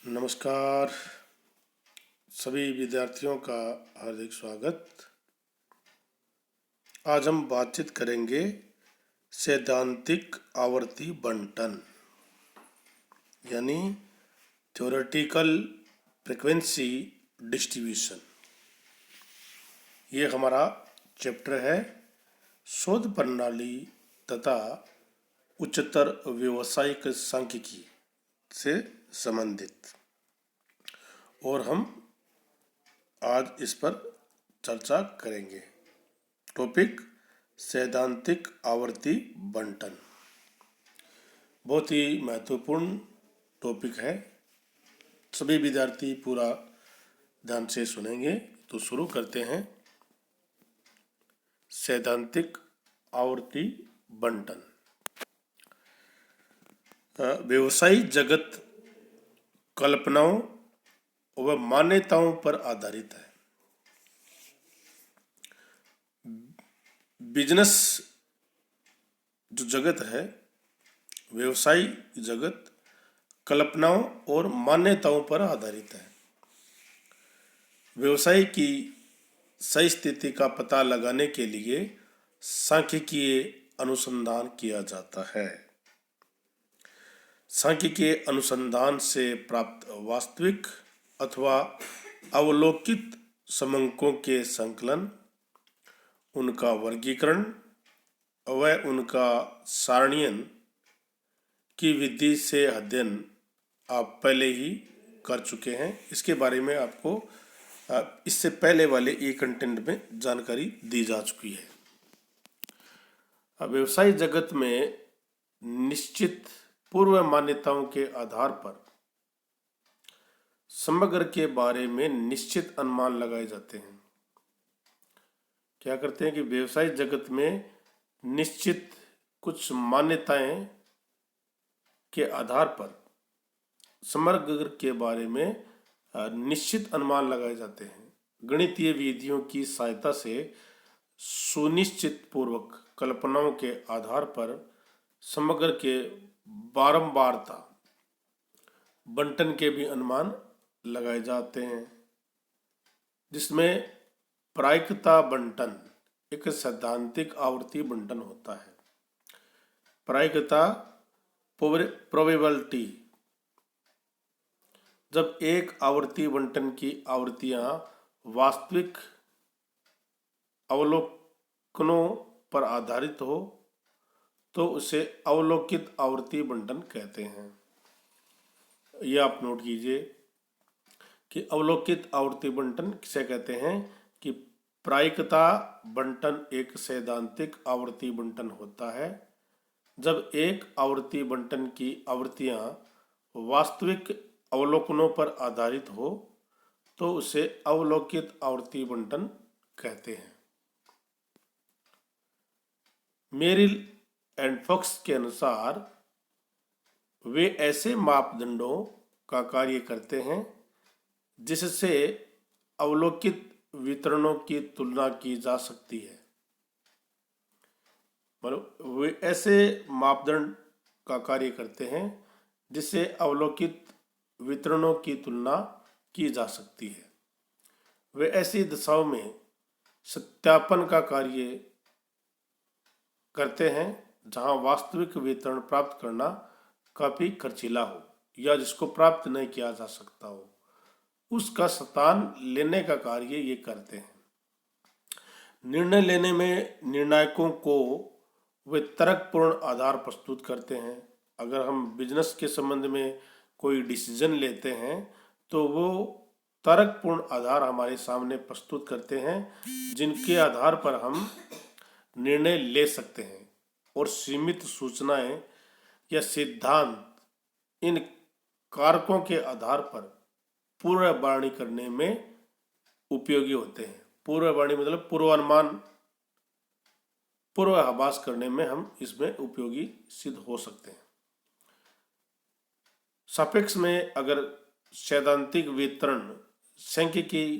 नमस्कार सभी विद्यार्थियों का हार्दिक स्वागत। आज हम बातचीत करेंगे सैद्धांतिक आवर्ती बंटन यानी थ्योरेटिकल फ्रीक्वेंसी डिस्ट्रीब्यूशन। ये हमारा चैप्टर है शोध प्रणाली तथा उच्चतर व्यावसायिक सांख्यिकी से संबंधित, और हम आज इस पर चर्चा करेंगे। टॉपिक सैद्धांतिक आवर्ती बंटन बहुत ही महत्वपूर्ण टॉपिक है। सभी विद्यार्थी पूरा ध्यान से सुनेंगे। तो शुरू करते हैं। सैद्धांतिक आवर्ती बंटन व्यवसायिक जगत कल्पनाओं व मान्यताओं पर आधारित है। बिजनेस जो जगत है, व्यवसाय जगत कल्पनाओं और मान्यताओं पर आधारित है। व्यवसाय की सही स्थिति का पता लगाने के लिए सांख्यिकीय अनुसंधान किया जाता है। सांख्यिकीय अनुसंधान से प्राप्त वास्तविक अथवा अवलोकित समंकों के संकलन, उनका वर्गीकरण व उनका सारणीयन की विधि से अध्ययन आप पहले ही कर चुके हैं। इसके बारे में आपको इससे पहले वाले ये कंटेंट में जानकारी दी जा चुकी है। व्यवसाय जगत में निश्चित पूर्व मान्यताओं के आधार पर समग्र के बारे में निश्चित अनुमान लगाए जाते हैं। क्या करते हैं कि व्यवसाय जगत में निश्चित कुछ मान्यताएं के आधार पर समग्र के बारे में निश्चित अनुमान लगाए जाते हैं। गणितीय विधियों की सहायता से सुनिश्चित पूर्वक कल्पनाओं के आधार पर समग्र के बारंबारता बंटन के भी अनुमान लगाए जाते हैं, जिसमें प्रायिकता बंटन एक सैद्धांतिक आवर्ती बंटन होता है। प्रायिकता प्रोबेबिलिटी, जब एक आवर्ती बंटन की आवृत्तियां वास्तविक अवलोकनों पर आधारित हो तो उसे अवलोकित आवर्ती बंटन कहते हैं। यह आप नोट कीजिए कि अवलोकित आवर्ती बंटन किसे कहते हैं कि प्रायिकता बंटन एक सैद्धांतिक आवर्ती बंटन होता है जब एक आवर्ती बंटन की आवृत्तियां वास्तविक अवलोकनों पर आधारित हो तो उसे अवलोकित आवर्ती बंटन कहते हैं। मेरिल एंड फॉक्स के अनुसार वे ऐसे मापदंडों का कार्य करते हैं जिससे अवलोकित वितरणों की तुलना की जा सकती है। मतलब वे ऐसे मापदंड का कार्य करते हैं जिससे अवलोकित वितरणों की तुलना की जा सकती है। वे ऐसी दशाओं में सत्यापन का कार्य करते हैं जहां वास्तविक वितरण प्राप्त करना काफी खर्चीला हो या जिसको प्राप्त नहीं किया जा सकता हो, उसका स्थान लेने का कार्य ये करते हैं। निर्णय लेने में निर्णायकों को वे तर्कपूर्ण आधार प्रस्तुत करते हैं। अगर हम बिजनेस के संबंध में कोई डिसीजन लेते हैं तो वो तर्कपूर्ण आधार हमारे सामने प्रस्तुत करते हैं जिनके आधार पर हम निर्णय ले सकते हैं, और सीमित सूचनाएं या सिद्धांत इन कारकों के आधार पर पूर्ववाणी करने में उपयोगी होते हैं। पूर्ववाणी मतलब पूर्वानुमान, पूर्वाभास करने में हम इसमें उपयोगी सिद्ध हो सकते हैं। सापेक्ष में अगर सैद्धांतिक वितरण सांख्यिकी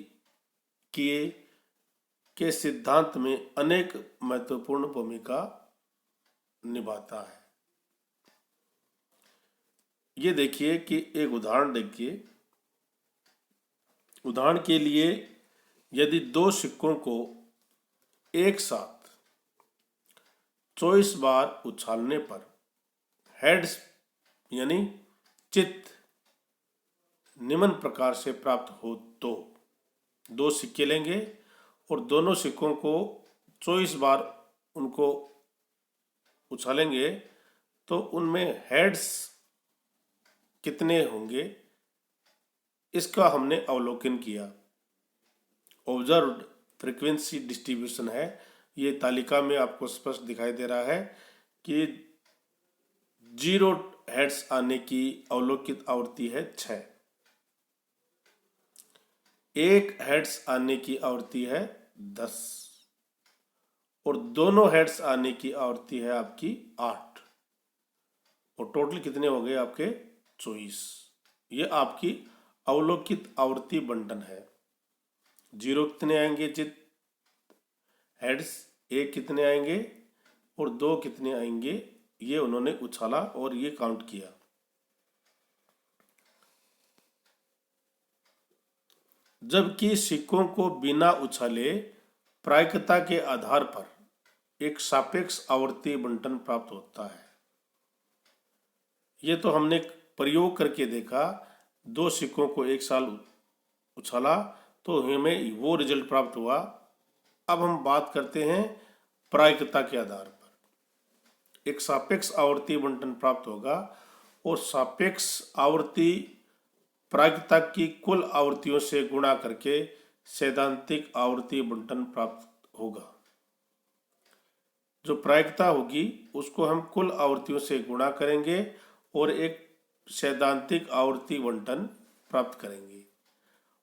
के सिद्धांत में अनेक महत्वपूर्ण भूमिका निभाता है। ये देखिए कि एक उदाहरण देखिए उदाहरण के लिए यदि दो सिक्कों को एक साथ 24 बार उछालने पर हेड्स यानी चित निम्न प्रकार से प्राप्त हो तो दो सिक्के लेंगे और दोनों सिक्कों को 24 बार उनको उछालेंगे तो उनमें हेड्स कितने होंगे, इसका हमने अवलोकन किया। ऑब्जर्व्ड फ्रीक्वेंसी डिस्ट्रीब्यूशन है, ये तालिका में आपको स्पष्ट दिखाई दे रहा है कि 0 हेड्स आने की अवलोकित आवृत्ति है 6, 1 हेड्स आने की आवृत्ति है 10 और दोनों हेड्स आने की आवृत्ति है आपकी 8 और टोटल कितने हो गए आपके 24। ये आपकी अवलोकित आवृत्ति बंटन है। 0 कितने आएंगे चित हेड्स, 1 कितने आएंगे और 2 कितने आएंगे, ये उन्होंने उछाला और ये काउंट किया। जबकि सिक्कों को बिना उछाले प्रायिकता के आधार पर एक सापेक्ष आवर्ती बंटन प्राप्त होता है। ये तो हमने प्रयोग करके देखा, 2 सिक्कों को एक साल उछाला तो हमें वो रिजल्ट प्राप्त हुआ। अब हम बात करते हैं प्रायिकता के आधार पर एक सापेक्ष आवर्ती बंटन प्राप्त होगा और सापेक्ष आवर्ती प्रायिकता की कुल आवृत्तियों से गुणा करके सैद्धांतिक आवर्ती बंटन प्राप्त होगा। जो प्रायिकता होगी उसको हम कुल आवृत्तियों से गुणा करेंगे और एक सैद्धांतिक आवर्ती बंटन प्राप्त करेंगे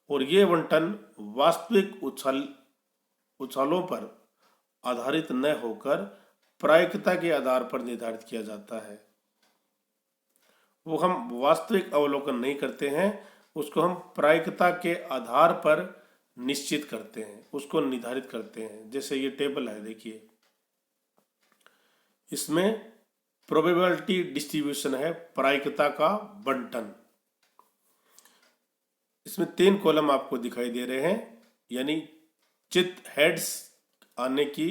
और ये बंटन वास्तविक उछालों पर आधारित न होकर प्रायिकता के आधार पर निर्धारित किया जाता है। वो हम वास्तविक अवलोकन नहीं करते हैं, उसको हम प्रायिकता के आधार पर निश्चित करते हैं, उसको निर्धारित करते हैं। जैसे ये टेबल है, देखिए इसमें प्रोबेबिलिटी डिस्ट्रीब्यूशन है, प्रायिकता का बंटन। इसमें 3 कॉलम आपको दिखाई दे रहे हैं, यानी चित हेड्स आने की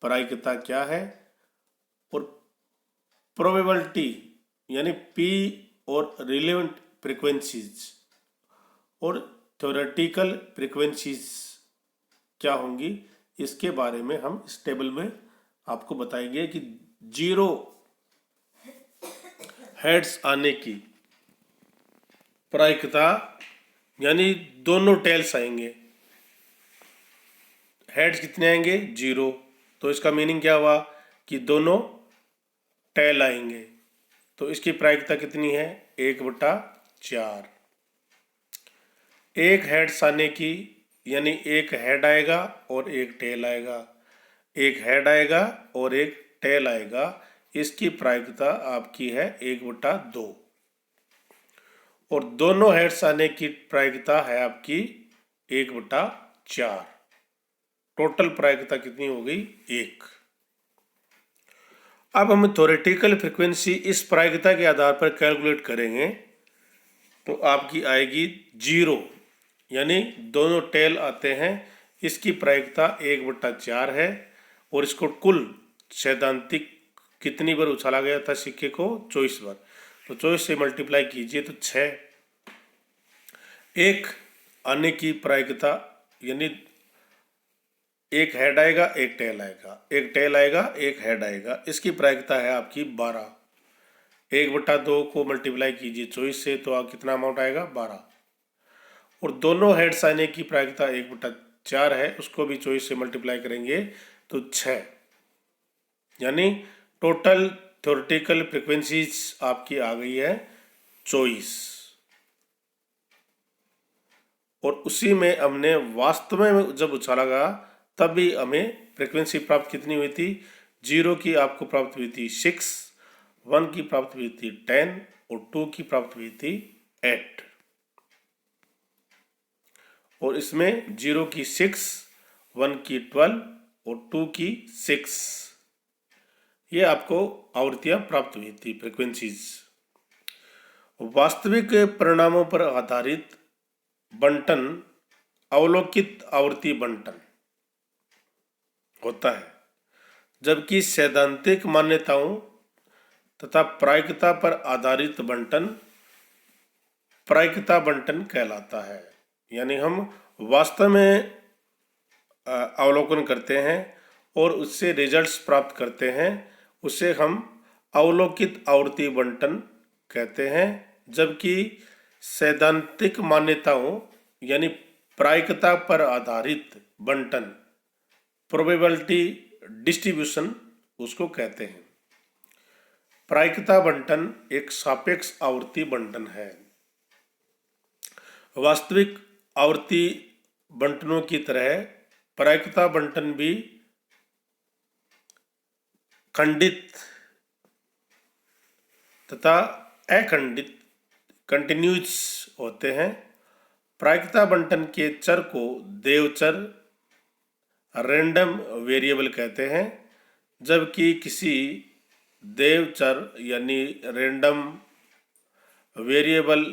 प्रायिकता क्या है और प्रोबेबिलिटी यानी P और रिलेवेंट फ्रीक्वेंसीज और थ्योरेटिकल फ्रीक्वेंसीज क्या होंगी, इसके बारे में हम इस टेबल में आपको बताएंगे कि 0 हेड्स आने की प्रायिकता यानी दोनों टेल्स आएंगे, हेड्स कितने आएंगे 0, तो इसका मीनिंग क्या हुआ कि दोनों टेल आएंगे, तो इसकी प्रायिकता कितनी है 1/4। 1 हेड्स आने की यानी 1 हेड आएगा और 1 टेल आएगा, 1 हेड आएगा और 1 टेल आएगा, इसकी प्रायिकता आपकी है 1/2 और दोनों हेड्स आने की प्रायिकता है आपकी 1/4। टोटल प्रायिकता कितनी हो गई 1। अब हम थ्योरेटिकल फ्रीक्वेंसी इस प्रायिकता के आधार पर कैलकुलेट करेंगे तो आपकी आएगी 0, यानी दोनों टेल आते हैं, इसकी प्रायिकता 1/4 है और इसको कुल सैद्धांतिक कितनी बार उछाला गया था सिक्के को 24 बार, तो 24 से मल्टीप्लाई कीजिए तो 6। 1 आने की प्रायिकता यानी 1 हेड आएगा 1 टेल आएगा, 1 टेल आएगा 1 हेड आएगा, इसकी प्रायिकता है आपकी 12। 1/2 को मल्टीप्लाई कीजिए 24 से तो आप कितना अमाउंट आएगा 12 और दोनों हेड्स आने की प्रायिकता 1/4 है, उसको भी 24 से मल्टीप्लाई करेंगे तो 6, यानी टोटल थ्योरेटिकल फ्रीक्वेंसीज आपकी आ गई है 24 और उसी में हमने वास्तव में जब उछाला गया तब भी हमें फ्रीक्वेंसी प्राप्त कितनी हुई थी, 0 की आपको प्राप्त हुई थी 6, 1 की प्राप्त हुई थी 10 और 2 की प्राप्त हुई थी 8 और इसमें 0 की 6, 1 की 12 और 2 की 6, ये आपको आवृत्तियां प्राप्त हुई थी फ्रीक्वेंसीज। वास्तविक परिणामों पर आधारित बंटन अवलोकित आवर्ती बंटन होता है, जबकि सैद्धांतिक मान्यताओं तथा प्रायिकता पर आधारित बंटन प्रायिकता बंटन कहलाता है। यानी हम वास्तव में अवलोकन करते हैं और उससे रिजल्ट्स प्राप्त करते हैं, उसे हम अवलोकित आवर्ती बंटन कहते हैं, जबकि सैद्धांतिक मान्यताओं यानी प्रायिकता पर आधारित बंटन प्रोबेबिलिटी डिस्ट्रीब्यूशन उसको कहते हैं। प्रायिकता बंटन एक सापेक्ष आवर्ती बंटन है। वास्तविक आवर्ती बंटनों की तरह प्रायिकता बंटन भी खंडित तथा अखंडित कंटिन्यूस होते हैं। प्रायिकता बंटन के चर को देवचर रैंडम वेरिएबल कहते हैं, जबकि किसी देवचर यानी रैंडम वेरिएबल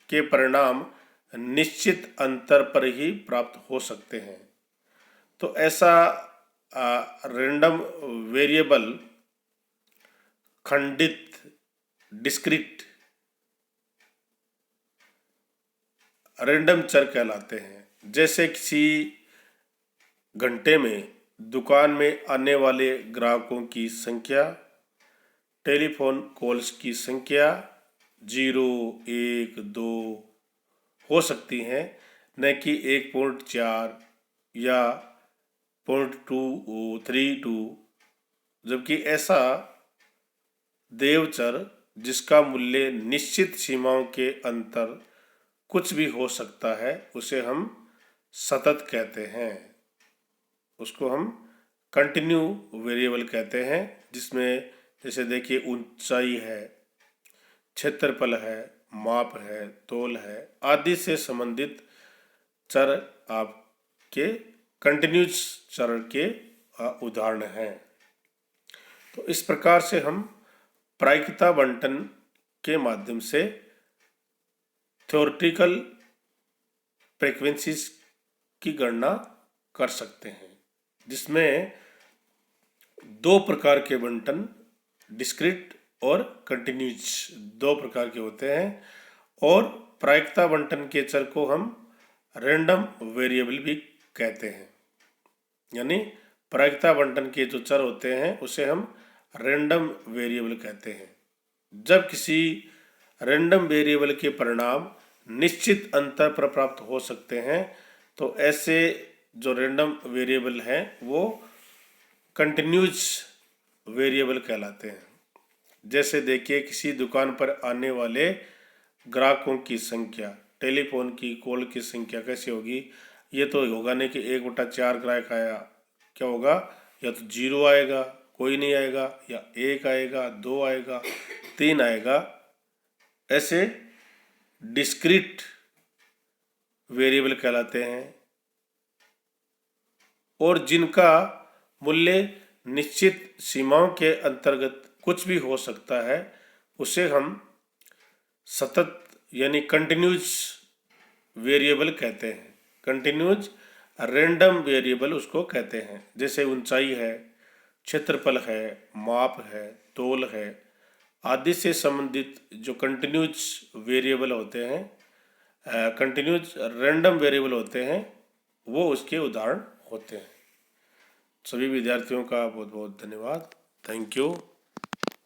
के परिणाम निश्चित अंतर पर ही प्राप्त हो सकते हैं। तो ऐसा रैंडम वेरिएबल खंडित डिस्क्रीट रैंडम चर कहलाते हैं। जैसे किसी घंटे में दुकान में आने वाले ग्राहकों की संख्या, टेलीफोन कॉल्स की संख्या 0, 1, 2 हो सकती हैं, न कि 1.4 या 0.232, जबकि ऐसा देवचर जिसका मूल्य निश्चित सीमाओं के अंतर कुछ भी हो सकता है, उसे हम सतत कहते हैं। उसको हम कंटिन्यू वेरिएबल कहते हैं, जिसमें जैसे देखिए ऊंचाई है, क्षेत्रफल है, माप है, तोल है आदि से संबंधित चर आपके कंटिन्यूस चर के उदाहरण हैं। तो इस प्रकार से हम प्रायिकता बंटन के माध्यम से थ्योरेटिकल फ्रीक्वेंसीज की गणना कर सकते हैं, जिसमें दो प्रकार के बंटन डिस्क्रीट और कंटिन्यूस दो प्रकार के होते हैं, और प्रायिकता बंटन के चर को हम रैंडम वेरिएबल भी कहते हैं। यानी प्रायिकता बंटन के जो चर होते हैं उसे हम रैंडम वेरिएबल कहते हैं। जब किसी रैंडम वेरिएबल के परिणाम निश्चित अंतर पर प्राप्त हो सकते हैं, तो ऐसे जो रैंडम वेरिएबल हैं वो कंटिन्यूस वेरिएबल कहलाते हैं। जैसे देखिए किसी दुकान पर आने वाले ग्राहकों की संख्या, टेलीफोन की कॉल की संख्या कैसी होगी? ये तो होगा नहीं कि 1/4 ग्राहक आया, क्या होगा? या तो 0 आएगा, कोई नहीं आएगा, या 1 आएगा, 2 आएगा, 3 आएगा। ऐसे डिस्क्रीट वेरिएबल कहलाते हैं, और जिनका मूल्य निश्चित सीमाओं के अंतर्गत कुछ भी हो सकता है, उसे हम सतत यानी कंटिन्यूस वेरिएबल कहते हैं। कंटिन्यूस रैंडम वेरिएबल उसको कहते हैं। जैसे ऊंचाई है, क्षेत्रफल है, माप है, तोल है आदि से संबंधित जो कंटिन्यूस वेरिएबल होते हैं, कंटिन्यूस रैंडम वेरिएबल होते हैं, वो उसके उदाहरण होते हैं। सभी विद्यार्थियों का बहुत बहुत धन्यवाद। Thank you.